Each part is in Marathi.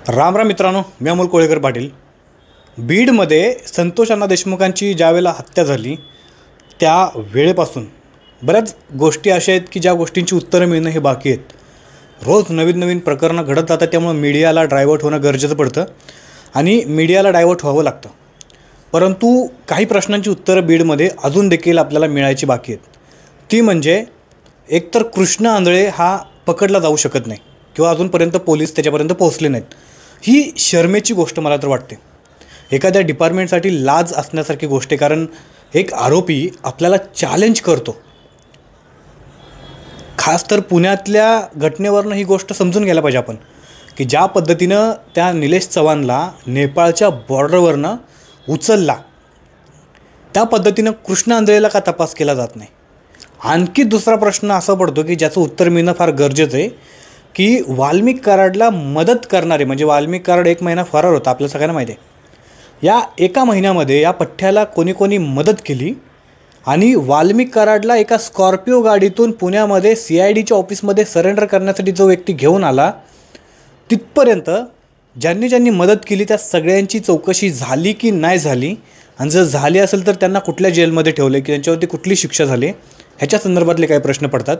राम राम मित्रांनो, मी अमोल कोळेकर पाटील. बीडमध्ये संतोष अण्णा देशमुखांची ज्यावेळेला हत्या झाली त्या वेळेपासून बऱ्याच गोष्टी अशा आहेत की ज्या गोष्टींची उत्तरं मिळणं हे बाकी आहेत. रोज नवीन नवीन प्रकरणं घडत जातात, त्यामुळे मीडियाला डायव्हर्ट होणं गरजेचं पडतं आणि मीडियाला डायव्हर्ट व्हावं लागतं. परंतु काही प्रश्नांची उत्तरं बीडमध्ये अजून देखील आपल्याला मिळायची बाकी आहेत. ती म्हणजे एकतर कृष्ण आंधळे हा पकडला जाऊ शकत नाही किंवा अजूनपर्यंत पोलीस त्याच्यापर्यंत पोहोचले नाहीत. ही शर्मेची गोष्ट मला तर वाटते. एखाद्या डिपार्टमेंटसाठी लाज असण्यासारखी गोष्ट आहे, कारण एक आरोपी आपल्याला चॅलेंज करतो. खास तर पुण्यातल्या घटनेवरनं ही गोष्ट समजून घ्यायला पाहिजे आपण, की ज्या पद्धतीनं त्या निलेश चव्हाणला नेपाळच्या बॉर्डरवरनं उचलला, त्या पद्धतीनं कृष्ण आंधळेला का तपास केला जात नाही. आणखी दुसरा प्रश्न असा पडतो की ज्याचं उत्तर मिळणं फार गरजेचं आहे, की वाल्मिक कराडला मदत करणारे, म्हणजे वाल्मिक कराड 1 महिना फरार होता, आपल्या सगळ्यांना माहिती आहे. या एका महिन्यामध्ये या पठ्ठ्याला कोणी कोणी मदत केली आणि वाल्मिक कराडला एका स्कॉर्पिओ गाडीतून पुण्यामध्ये CIDच्या ऑफिसमध्ये सरेंडर करण्यासाठी जो व्यक्ती घेऊन आला, तिथपर्यंत ज्यांनी ज्यांनी मदत केली त्या सगळ्यांची चौकशी झाली की नाही झाली, आणि जर झाली असेल तर त्यांना कुठल्या जेलमध्ये ठेवले की त्यांच्यावरती कुठली शिक्षा झाली, ह्याच्या संदर्भातले काही प्रश्न पडतात.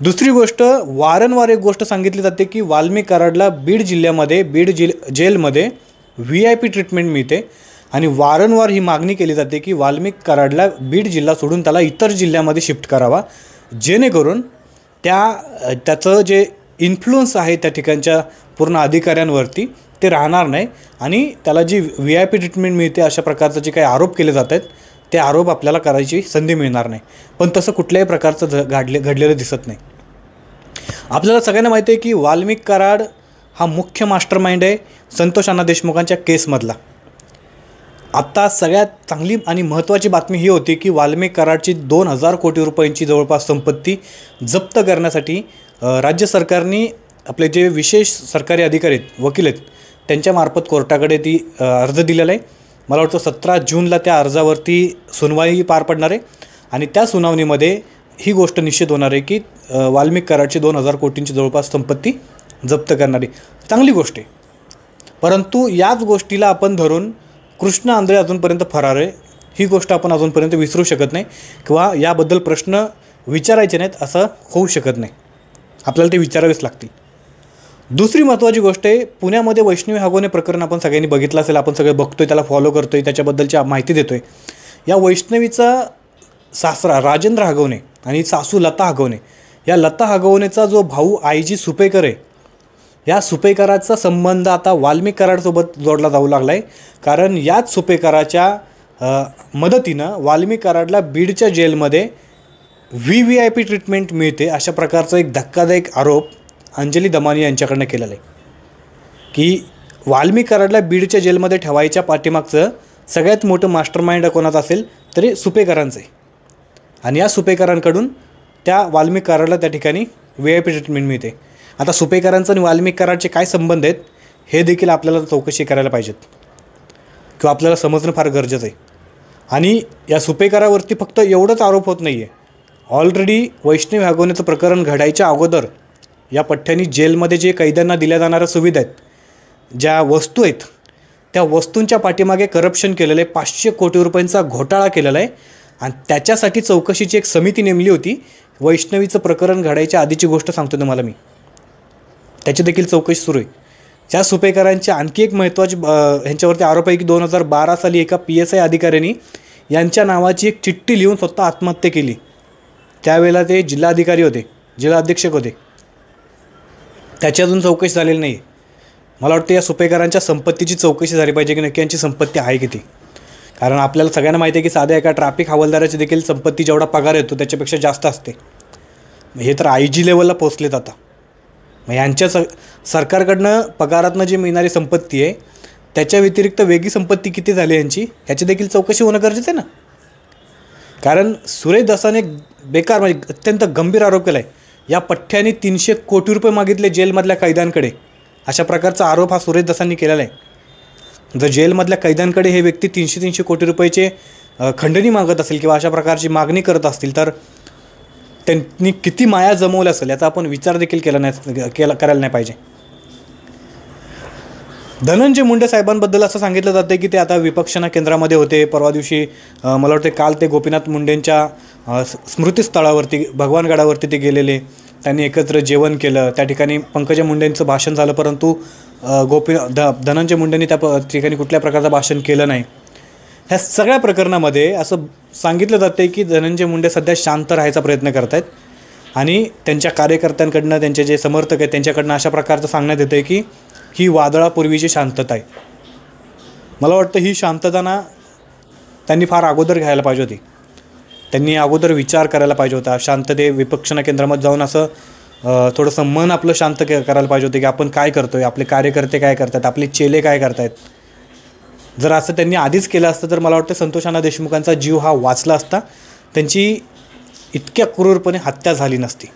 दुसरी गोष्ट, वारंवार एक गोष्ट सांगितली जाते की वाल्मिक कराडला बीड जिल्ह्यामध्ये जेलमध्ये VIP ट्रीटमेंट मिळते आणि वारंवार ही मागणी केली जाते की वाल्मिक कराडला बीड जिल्हा सोडून त्याला इतर जिल्ह्यामध्ये शिफ्ट करावा, जेणेकरून त्याचं जे इन्फ्लुअन्स आहे त्या ठिकाणच्या पूर्ण अधिकाऱ्यांवरती ते राहणार नाही आणि त्याला जी VIP ट्रीटमेंट मिळते अशा प्रकारचे जे काही आरोप केले जात आहेत ते आरोप आपल्याला करायची संधी मिळणार नाही. पण तसं कुठल्याही प्रकारचं घडलेलं दिसत नाही. आपल्याला सगळ्यांना माहिती आहे की वाल्मिक कराड हा मुख्य मास्टरमाइंड आहे संतोष अण्णा देशमुखांच्या केसमधला. आत्ता सगळ्यात चांगली आणि महत्त्वाची बातमी ही होती की वाल्मिक कराडची 2000 कोटी रुपयांची जवळपास संपत्ती जप्त करण्यासाठी राज्य सरकारने आपले जे विशेष सरकारी अधिकारी आहेत, वकील आहेत, त्यांच्यामार्फत कोर्टाकडे ती अर्ज दिलेला आहे. मला वाटतं 17 जूनला त्या अर्जावरती सुनावणी पार पडणार आहे आणि त्या सुनावणीमध्ये ही गोष्ट निश्चित होणार आहे की वाल्मिक कराडची 2000 कोटींची जवळपास संपत्ती जप्त करणारी चांगली गोष्ट आहे. परंतु याच गोष्टीला आपण धरून कृष्ण आंधळे अजूनपर्यंत फरार आहे ही गोष्ट आपण अजूनपर्यंत विसरू शकत नाही किंवा याबद्दल प्रश्न विचारायचे नाहीत असं होऊ शकत नाही. आपल्याला ते विचारावेच लागतील. दुसरी महत्त्वाची गोष्ट आहे, पुण्यामध्ये वैष्णवी हागवणे प्रकरण आपण सगळ्यांनी बघितलं असेल, आपण सगळे बघतोय, त्याला फॉलो करतोय, त्याच्याबद्दलची माहिती देतोय. या वैष्णवीचा सासरा राजेंद्र हागवणे आणि सासू लता हागवणे, या लता हागवणेचा जो भाऊ IG सुपेकर आहे, या सुपेकराचा संबंध आता वाल्मिक कराडसोबत जोडला जाऊ लागला आहे. कारण याच सुपेकराच्या मदतीनं वाल्मिक कराडला बीडच्या जेलमध्ये VVIP ट्रीटमेंट मिळते अशा प्रकारचा एक धक्कादायक आरोप अंजली दमानी यांच्याकडनं केलेला आहे की वाल्मिक कराडला बीडच्या जेलमध्ये ठेवायच्या पाठीमागचं सगळ्यात मोठं मास्टरमाइंड कोणाचं असेल तरी सुपेकरांचं आहे आणि या सुपेकरांकडून त्या वाल्मिक कराडला त्या ठिकाणी VIP ट्रीटमेंट मिळते. आता सुपेकरांचं आणि वाल्मिक कराडचे काय संबंध आहेत हे देखील आपल्याला चौकशी करायला पाहिजेत किंवा आपल्याला समजणं फार गरजेचं आहे. आणि या सुपेकरावरती फक्त एवढंच आरोप होत नाही आहे, ऑलरेडी वैष्णवी हागवण्याचं प्रकरण घडायच्या अगोदर या पठ्ठ्यांनी जेलमध्ये जे कैद्यांना दिल्या जाणाऱ्या सुविधा आहेत, ज्या वस्तू आहेत, त्या वस्तूंच्या पाठीमागे करप्शन केलेलं आहे, 500 कोटी रुपयांचा घोटाळा केलेला आहे आणि त्याच्यासाठी चौकशीची एक समिती नेमली होती. वैष्णवीचं प्रकरण घडायच्या आधीची गोष्ट सांगतो तुम्हाला मी, त्याची देखील चौकशी सुरू आहे. ज्या सुपेकरांची आणखी एक महत्त्वाची ह्यांच्यावरती आरोप आहे की 2012 साली एका PSI अधिकाऱ्यांनी यांच्या नावाची एक चिठ्ठी लिहून स्वतः आत्महत्या केली. त्यावेळेला ते जिल्हाधिकारी होते, जिल्हा अधीक्षक होते. त्याची अजून चौकशी झालेली नाही. मला वाटतं या सुपेकरांच्या संपत्तीची चौकशी झाली पाहिजे की नक्की यांची संपत्ती आहे किती. कारण आपल्याला सगळ्यांना माहिती आहे की साध्या एका ट्रॅफिक हवालदाराची देखील संपत्ती जेवढा पगार येतो त्याच्यापेक्षा जास्त असते. हे तर IG लेवलला पोचलेत आता. मग यांच्या सरकारकडनं पगारातनं जी मिळणारी संपत्ती आहे त्याच्या व्यतिरिक्त वेगळी संपत्ती किती झाली यांची ह्याची देखील चौकशी होणं गरजेचं आहे ना. कारण सुरेश दसाने बेकार म्हणजे अत्यंत गंभीर आरोप केला आहे. या पठ्ठ्याने 300 कोटी रुपये मागितले जेलमधल्या कैद्यांकडे, अशा प्रकारचा आरोप हा सुरेश दसांनी केलेला आहे. जर जेलमधल्या कैद्यांकडे हे व्यक्ती 300 कोटी रुपयाचे खंडणी मागत असेल किंवा अशा प्रकारची मागणी करत असतील तर त्यांनी किती माया जमवल्या असेल याचा आपण विचार देखील करायला नाही पाहिजे. धनंजय मुंडे साहेबांबद्दल असं सांगितलं जातं की ते आता विपक्षना केंद्रामध्ये होते. परवा दिवशी मला वाटते काल ते गोपीनाथ मुंडेंच्या स्मृतिस्थळावरती भगवानगडावरती ते गेलेले. त्यांनी एकत्र जेवण केलं. त्या ठिकाणी पंकजा मुंडेंचं भाषण झालं, परंतु धनंजय मुंडेंनी त्या ठिकाणी कुठल्या प्रकारचं भाषण केलं नाही. ह्या सगळ्या प्रकरणामध्ये असं सांगितलं जातं की धनंजय मुंडे सध्या शांत राहायचा प्रयत्न करत आहेत आणि त्यांच्या कार्यकर्त्यांकडनं, त्यांचे जे समर्थक आहेत त्यांच्याकडनं अशा प्रकारचं सांगण्यात येतं की ही वादळापूर्वीची शांतता आहे. मला वाटतं ही शांतता ना त्यांनी फार अगोदर घ्यायला पाहिजे होती. त्यांनी अगोदर विचार करायला पाहिजे होता. शांतते विपक्षना केंद्रामध्ये जाऊन असं थोडंसं मन आपलं शांत करायला पाहिजे होतं की आपण काय करतो आहे, आपले कार्यकर्ते काय करतात, आपले चेले काय करत आहेत. जर असं त्यांनी आधीच केलं असतं तर मला वाटतं संतोष अण्णा देशमुखांचा जीव हा वाचला असता. त्यांची इतक्या क्रूरपणे हत्या झाली नसती.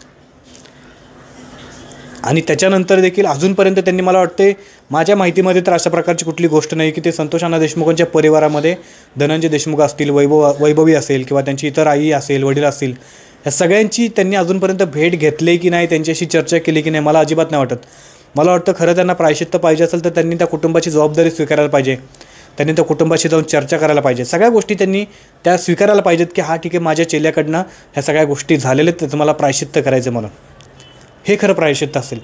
आणि त्याच्यानंतर देखील अजूनपर्यंत त्यांनी, मला वाटते माझ्या माहितीमध्ये तर अशा प्रकारची कुठली गोष्ट नाही की ते संतोष अण्णा देशमुखांच्या परिवारामध्ये धनंजय देशमुख असतील, वैभवी असेल किंवा त्यांची इतर आई असेल, वडील असतील, ह्या सगळ्यांची त्यांनी अजूनपर्यंत भेट घेतली की नाही, त्यांच्याशी चर्चा केली की नाही, मला अजिबात नाही वाटत. मला वाटतं खरं त्यांना प्रायश्चित्त पाहिजे असेल तर त्यांनी त्या कुटुंबाची जबाबदारी स्वीकारायला पाहिजे. त्यांनी त्या कुटुंबाशी जाऊन चर्चा करायला पाहिजे. सगळ्या गोष्टी त्यांनी त्या स्वीकारायला पाहिजेत की हा ठीक आहे, माझ्या चेल्याकडनं ह्या सगळ्या गोष्टी झालेल्या आहेत, त्याचं मला प्रायश्चित्त करायचं म्हणून. हे खरं प्रायश्चित्त असेल.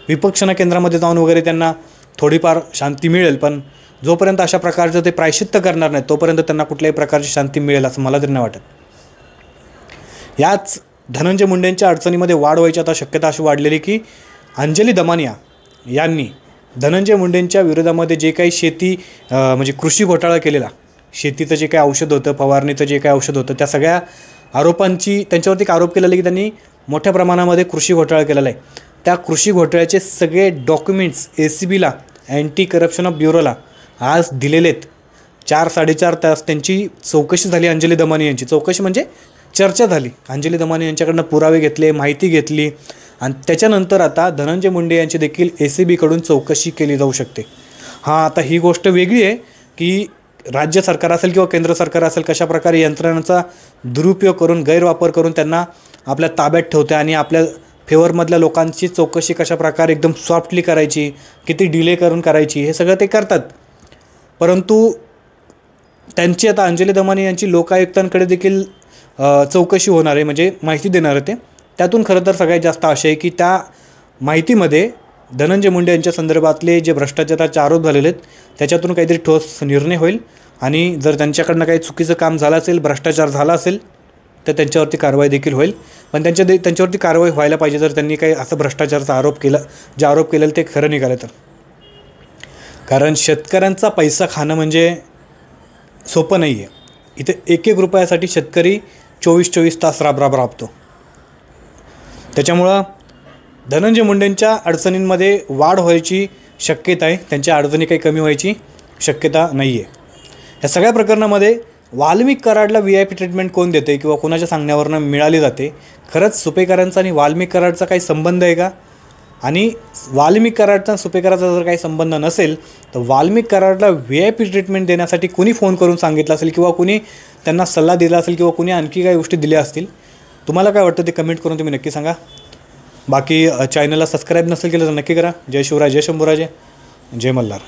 विपक्षना केंद्रामध्ये जाऊन वगैरे त्यांना थोडीफार शांती मिळेल, पण जोपर्यंत अशा प्रकारचं ते प्रायश्चित्त करणार नाही तोपर्यंत त्यांना कुठल्याही प्रकारची शांती मिळेल असं मला तरी नाही वाटत. याच धनंजय मुंडेंच्या अडचणीमध्ये वाढ व्हायची आता शक्यता अशी वाढलेली की अंजली दमानिया यांनी धनंजय मुंडेंच्या विरोधामध्ये जे काही म्हणजे कृषी घोटाळा केलेला, शेतीचं जे काही औषध होतं, फवारणीचं जे काही औषध होतं, त्या सगळ्या आरोपांची त्यांच्यावरती एक आरोप केलेला की त्यांनी मोठ्या प्रमाणामध्ये कृषी घोटाळा केलेला आहे. त्या कृषी घोटाळ्याचे सगळे डॉक्युमेंट्स ACBला, अँटी करप्शन ऑफ ब्युरोला आज दिलेले आहेत. 4-4.5 तास त्यांची चौकशी झाली. अंजली दमानिया यांची चौकशी म्हणजे चर्चा झाली. अंजली दमानिया यांच्याकडनं पुरावे घेतले, माहिती घेतली आणि त्याच्यानंतर आता धनंजय मुंडे यांची देखील ACBकडून चौकशी केली जाऊ शकते. हां, आता ही गोष्ट वेगळी आहे की राज्य सरकार असेल किंवा केंद्र सरकार असेल कशाप्रकारे यंत्रणांचा दुरुपयोग करून, गैरवापर करून त्यांना आपल्या ताब्यात ठेवते आणि आपल्या फेवरमधल्या लोकांची चौकशी कशाप्रकारे एकदम सॉफ्टली करायची, किती डिले करून करायची, हे सगळं ते करतात. परंतु त्यांची आता अंजली दमानिया यांची लोकायुक्तांकडे देखील चौकशी होणार आहे, म्हणजे माहिती देणार आहे ते. त्यातून खरं तर सगळ्यात जास्त आशय आहे की त्या माहितीमध्ये धनंजय मुंडे यांच्या संदर्भातले जे भ्रष्टाचाराचे आरोप झालेले आहेत त्याच्यातून काहीतरी ठोस निर्णय होईल आणि जर त्यांच्याकडनं काही चुकीचं काम झालं असेल, भ्रष्टाचार झाला असेल तर त्यांच्यावरती कारवाई देखील होईल. पण त्यांच्यावरती कारवाई व्हायला पाहिजे जर त्यांनी काही असं भ्रष्टाचाराचा आरोप केला, जे आरोप केलेले ते खरं निघाले तर. कारण शेतकऱ्यांचा पैसा खाणं म्हणजे सोपं नाही आहे. इथे 1-1 रुपयासाठी शेतकरी 24-24 तास राबतो. त्याच्यामुळं धनंजय मुंडेंच्या अडचणींमध्ये वाढ व्हायची शक्यता आहे. त्यांच्या अडचणी काही कमी व्हायची शक्यता नाही आहे. या सगळ्या प्रकरणामध्ये वाल्मिक कराडला VIP ट्रीटमेंट कोण देते किंवा कोणाच्या सांगण्यावरनं मिळाली जाते? खरंच सुपेकरांचा आणि वाल्मिक कराडचा काही संबंध आहे का? आणि वाल्मिक कराडचा सुपेकराचा जर काही संबंध नसेल तर वाल्मिक कराडला VIP ट्रीटमेंट देण्यासाठी कुणी फोन करून सांगितलं असेल किंवा कुणी त्यांना सल्ला दिला असेल किंवा कुणी आणखी काही गोष्टी दिल्या असतील? तुम्हाला काय वाटतं ते कमेंट करून तुम्ही नक्की सांगा. बाकी चॅनलला सबस्क्राईब नसेल केलं तर नक्की करा. जय शिवराय, जय शंभूराजे, जय मल्हार.